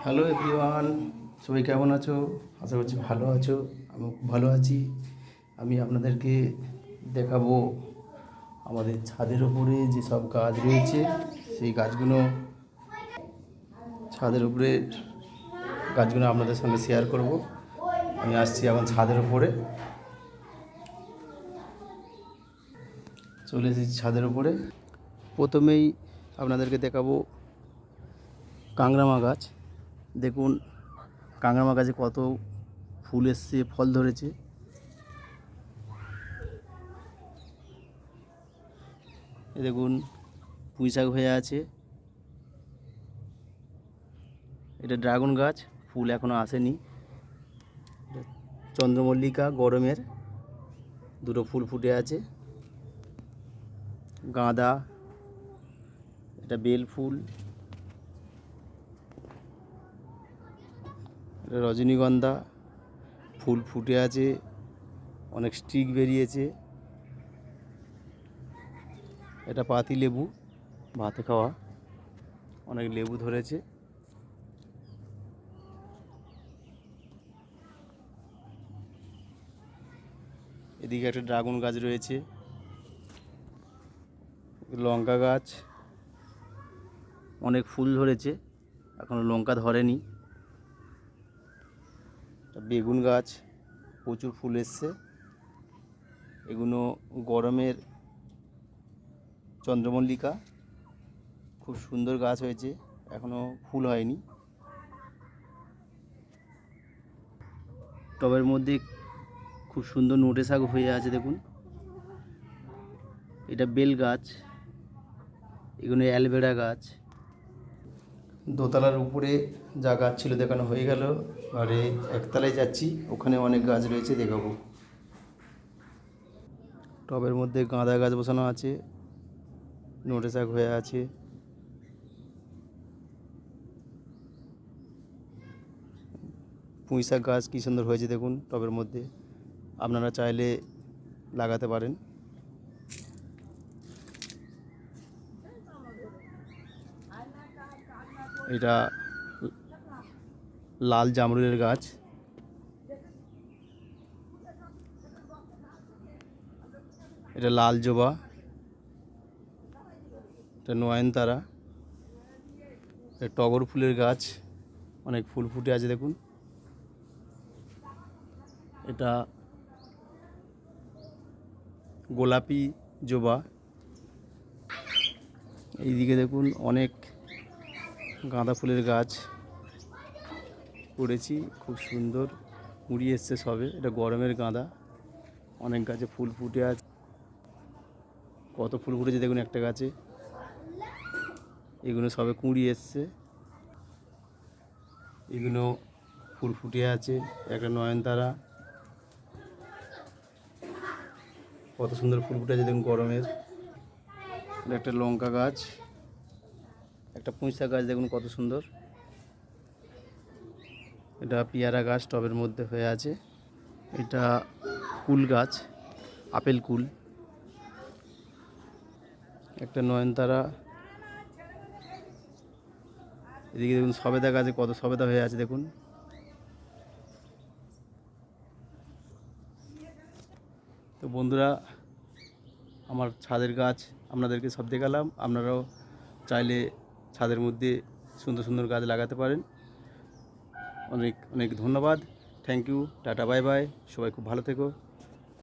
Hello everyone, সবাই কেমন আছো? আশা করছি ভালো আছো। আমি খুব ভালো আছি। আমি আপনাদেরকে দেখাবো আমাদের ছাদের উপরে যেসব গাছ রয়েছে, সেই গাছগুলো ছাদের উপরে গাছগুলো আপনাদের সঙ্গে শেয়ার করব। আমি আসছি এখন ছাদের উপরে, চলে এসেছি ছাদের উপরে। প্রথমেই আপনাদেরকে দেখাবো কাংরামা গাছ। দেখুন কাংরামা গাছে কত ফুল এসছে, ফল ধরেছে। এ দেখুন পুঁইশাক হয়ে আছে। এটা ড্রাগন গাছ, ফুল এখনও আসেনি। চন্দ্রমল্লিকা গরমের দুটো ফুল ফুটে আছে। গাঁদা, এটা বেল ফুল, এটা রজনীগন্ধা, ফুল ফুটে আছে, অনেক স্টিক বেরিয়েছে। এটা পাতি লেবু, ভাতে খাওয়া, অনেক লেবু ধরেছে। এদিকে একটা ড্রাগন গাছ রয়েছে। লঙ্কা গাছ, অনেক ফুল ধরেছে, এখনো লঙ্কা ধরেনি। বেগুন গাছ, প্রচুর ফুল এসছে। এগুলো গরমের চন্দ্রমল্লিকা, খুব সুন্দর গাছ হয়েছে, এখনো ফুল হয়নি। টবের মধ্যে খুব সুন্দর নোটে শাক হয়ে আছে দেখুন। এটা বেল গাছ, এগুলো অ্যালভেরা গাছ। দোতলার উপরে যা গাছ ছিল দেখানো হয়ে গেল, আরে একতলায় যাচ্ছি, ওখানে অনেক গাছ রয়েছে, দেখাবো। টবের মধ্যে গাঁদা গাছ বসানো আছে, নোটে শাক হয়ে আছে। পুঁইশাক গাছ কী সুন্দর হয়েছে দেখুন টবের মধ্যে, আপনারা চাইলে লাগাতে পারেন। এটা লাল জামরুলের গাছ, এটা লাল জবা, এটা নয়নতারা, এটা টগর ফুলের গাছ, অনেক ফুল ফুটে আছে দেখুন। এটা গোলাপি জবা। এইদিকে দেখুন অনেক গাঁদা ফুলের গাছ করেছি, খুব সুন্দর কুঁড়ি এসছে সবে। এটা গরমের গাঁদা, অনেক গাছে ফুল ফুটে আছে, কত ফুল ফুটেছে দেখুন একটা গাছে। এগুলো সবে কুঁড়ি এসছে, এগুলো ফুল ফুটে আছে। একটা নয়নতারা, কত সুন্দর ফুল ফুটে আছে দেখুন গরমের। একটা লঙ্কা গাছ, একটা পুঁইশাক গাছ দেখুন কত সুন্দর। এটা পেয়ারা গাছ টবের মধ্যে হয়ে আছে। এটা কুল গাছ, আপেল কুল। একটা নয়নতারা, এদিকে দেখুন সবেদা গাছে কত সবেদা হয়ে আছে দেখুন। তো বন্ধুরা, আমার ছাদের গাছ আপনাদেরকে সব দেখালাম। আপনারাও চাইলে ছাদের মধ্যে সুন্দর সুন্দর গাছ লাগাতে পারেন। অনেক অনেক ধন্যবাদ, thank you, tata, bye bye. সবাই খুব ভালো থেকো।